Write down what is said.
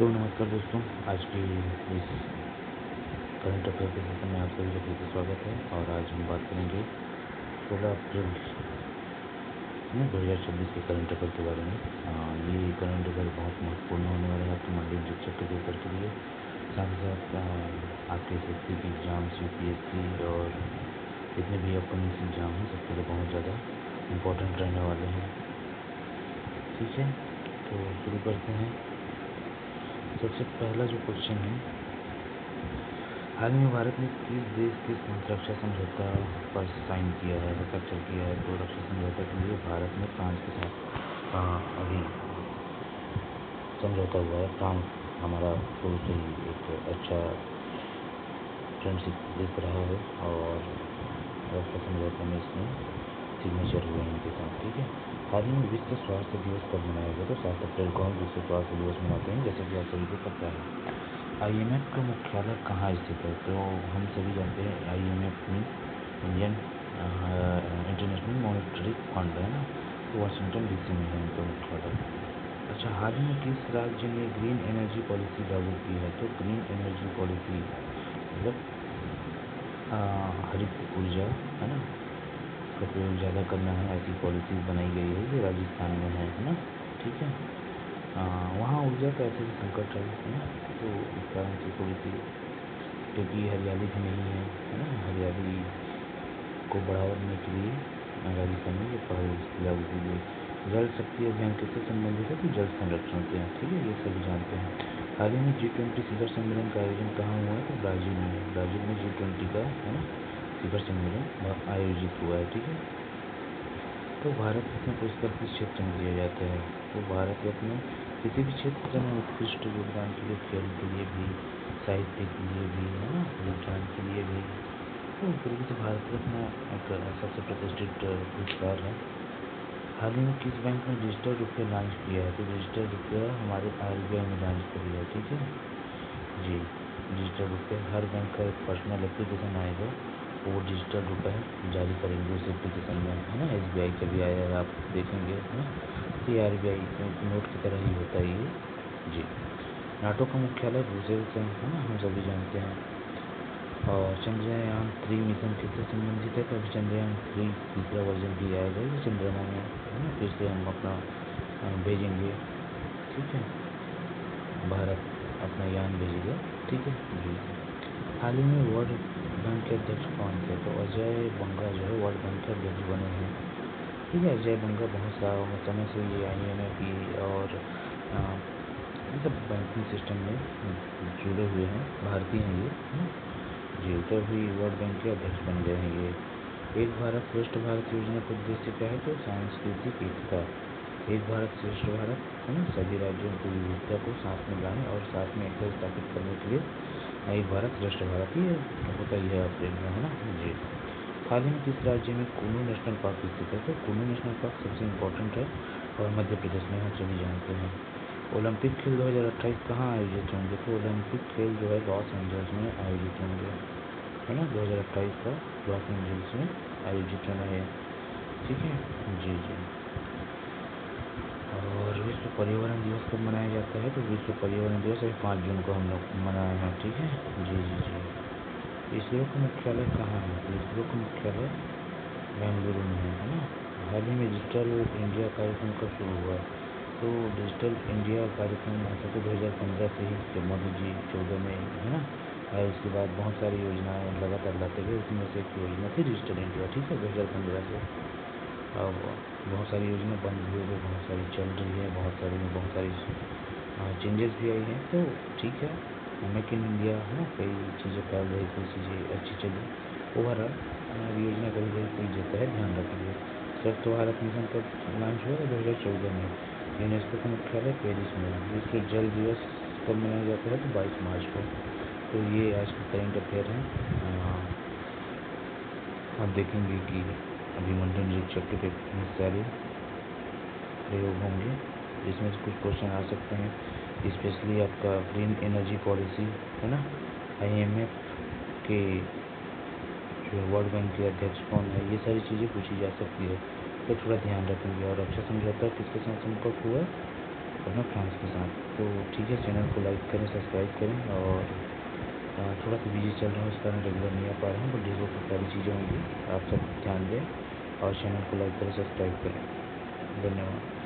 तो नमस्कार दोस्तों, आज की इस करंट अफेयर के सेशन में आप सभी का फिर से स्वागत है। और आज हम बात करेंगे 16 अप्रैल 2026 के करंट अफेयर के बारे में। ये करंट अफेयर बहुत महत्वपूर्ण होने वाला है आपके मंडल शिक्षक के पेपर के लिए, साथ ही साथ आपके SSC के एग्ज़ाम्स, UPSC और जितने भी अपकमिंग एग्ज़ाम हैं सबके लिए बहुत ज़्यादा इम्पोर्टेंट रहने वाले हैं। ठीक है, तो शुरू करते हैं। सबसे पहला जो क्वेश्चन है, हाल में भारत ने किस देश के साथ रक्षा समझौता पर साइन किया है, हस्ताक्षर किया है? तो रक्षा समझौता के लिए भारत में फ्रांस के साथ अभी समझौता हुआ है। फ्रांस हमारा शुरू से ही एक अच्छा फ्रेंडशिप देख रहा है और रक्षा समझौता में इसमें सिग्नेचर हुए हैं उनके साथ। ठीक है, हाल ही में विश्व स्वास्थ्य दिवस कब मनाया गया? तो 7 अप्रैल को हम विश्व स्वास्थ्य दिवस मनाते हैं, जैसे कि आप सभी को पता है। IMF का मुख्यालय कहाँ स्थित है? तो हम सभी जानते हैं IMF में इंडियन इंटरनेशनल मॉनेटरी फंड है ना, तो वाशिंगटन DC में है उनका मुख्यालय। अच्छा, हाल ही में किस राज्य ने ग्रीन एनर्जी पॉलिसी लागू की है? तो ग्रीन एनर्जी पॉलिसी मतलब हरित ऊर्जा है ना, का प्रयोग ज़्यादा करना है, ऐसी पॉलिसी बनाई गई है। ये राजस्थान में है ना। ठीक है, वहाँ ऊर्जा का ऐसे भी संकट है ना, तो इस कारण से थोड़ी सी, क्योंकि हरियाली भी नहीं है ना, हरियाली को बढ़ावा देने के लिए राजस्थान में ये पॉलिसी लागू की गई। जल शक्ति अभियान किससे संबंधित है? तो जल संरक्षण से। ठीक है, ये सभी जानते हैं। हाल ही में G20 शिखर सम्मेलन का आयोजन कहाँ हुआ है? तो ब्राज़ील में। ब्राज़ील में G20 का है ना शिखर सम्मेलन आयोजित हुआ है। ठीक है, तो भारत रत्न पुरस्कार किस क्षेत्र में दिया जाता है? तो भारत रत्न किसी भी क्षेत्र में उत्कृष्ट योगदान के लिए, खेल के लिए भी, साहित्य के लिए भी है ना, विज्ञान के लिए भी, तो इस तरीके से भारत रत्न एक सबसे प्रतिष्ठित पुरस्कार है। हाल ही में किस बैंक ने डिजिटल रुपये लॉन्च किया है? तो डिजिटल रुपया हमारे RBI ने लॉन्च कर दिया। ठीक है जी, डिजिटल रुपये हर बैंक का एक पर्सनल एप्लीकेशन आएगा, वो डिजिटल रुपये जारी करेंगे उस एप्लीकेशन में है ना। SBI का भी आया है, आप देखेंगे है ना, तो ये RBI नोट की तरह ही होता है ये जी। नाटो का मुख्यालय ब्रुसेल्स है ना, हम सभी जानते हैं। और चंद्रयान 3 मिशन किससे संबंधित है? तो अभी चंद्रयान 3 तीसरा वर्जन भी आएगा, ये चंद्रमा में है ना, फिर से हम अपना भेजेंगे। ठीक है, भारत अपना यान भेजेगा। ठीक है जी। हाल ही में वर्ल्ड बैंक के अध्यक्ष कौन थे? तो अजय बंगा जो है वर्ल्ड बैंक के अध्यक्ष बने हैं। ठीक है, अजय बंगा बहुत समय से ये IMF और मतलब बैंकिंग सिस्टम में जुड़े हुए हैं, भारतीय हैं ये है ना जी, तो अभी वर्ल्ड बैंक के अध्यक्ष बन गए हैं ये। एक भारत श्रेष्ठ भारत योजना का उद्देश्य क्या है? तो सांस्कृतिक एकता। एक भारत श्रेष्ठ भारत है ना, सभी राज्यों की विविधता को साथ में लाने और साथ में एकता स्थापित करने के लिए एक भारत श्रेष्ठ भारत ये होता ही है अप्रैल में है ना जी। हाल ही में किस राज्य में कुल्लू नेशनल पार्क स्थित है? तो कुल्लू नेशनल पार्क सबसे इम्पोर्टेंट है और मध्य प्रदेश में हम सभी जानते हैं। ओलंपिक खेल 2028 कहाँ आयोजित होंगे? तो ओलंपिक खेल जो है लॉस एंजल्स में आयोजित होंगे है ना, 2028 का लॉस एंजल्स में आयोजित होना है। ठीक है जी जी। और विश्व पर्यावरण दिवस कब मनाया जाता है? तो विश्व पर्यावरण दिवस अभी 5 जून को हम लोग मनाए हैं। ठीक है जी जी जी। इसरो का मुख्यालय कहाँ है? तो इसरो का मुख्यालय बेंगलुरु में है ना। हाल ही में डिजिटल इंडिया कार्यक्रम कब शुरू हुआ? तो डिजिटल इंडिया कार्यक्रम ऐसा तो 2015 से ही, जब मोदी जी 14 में है ना आए, उसके बाद बहुत सारी योजनाएं लगातार लाते गए, उसमें से एक योजना थी डिजिटल इंडिया। ठीक है, 2015 से अब बहुत सारी योजना बंद भी हो गई, बहुत सारी चल रही है, बहुत सारी चेंजेस भी आई हैं। तो ठीक है, मेक इन इंडिया है ना, कई चीज़ें फैल रही, कोई चीज़ें अच्छी चली। ओवरऑल योजना कभी कभी फूल जाता है, ध्यान रखिए। स्वच्छ भारत मिशन कब लॉन्च हुआ था? 2014 में। यूनेस्को का मुख्यालय पेरिस में। विश्व जल दिवस कब मनाया जाता है? तो 22 मार्च को। तो ये आज का करेंट अफेयर है। आप देखेंगे कि अभी मंडल निरीक्षक के पेपर में सारे प्रयोग होंगे, जिसमें से कुछ क्वेश्चन आ सकते हैं, स्पेशली आपका ग्रीन एनर्जी पॉलिसी है ना, IMF के जो वर्ल्ड बैंक के अध्यक्ष कौन है, ये सारी चीज़ें पूछी जा सकती है, तो थोड़ा ध्यान रखेंगे। और रक्षा समझौता किसके साथ संपर्क हुआ? और ना फ्रेंड्स के साथ। तो ठीक है, चैनल को लाइक करें, सब्सक्राइब करें। और थोड़ा सा बिजी चल रहा हूँ, इस कारण रेगुलर नहीं आ पा रहा हूँ, बट ढेरों की सारी चीज़ें होंगी। आप सब ध्यान दें और चैनल को लाइक करें, सब्सक्राइब करें। धन्यवाद।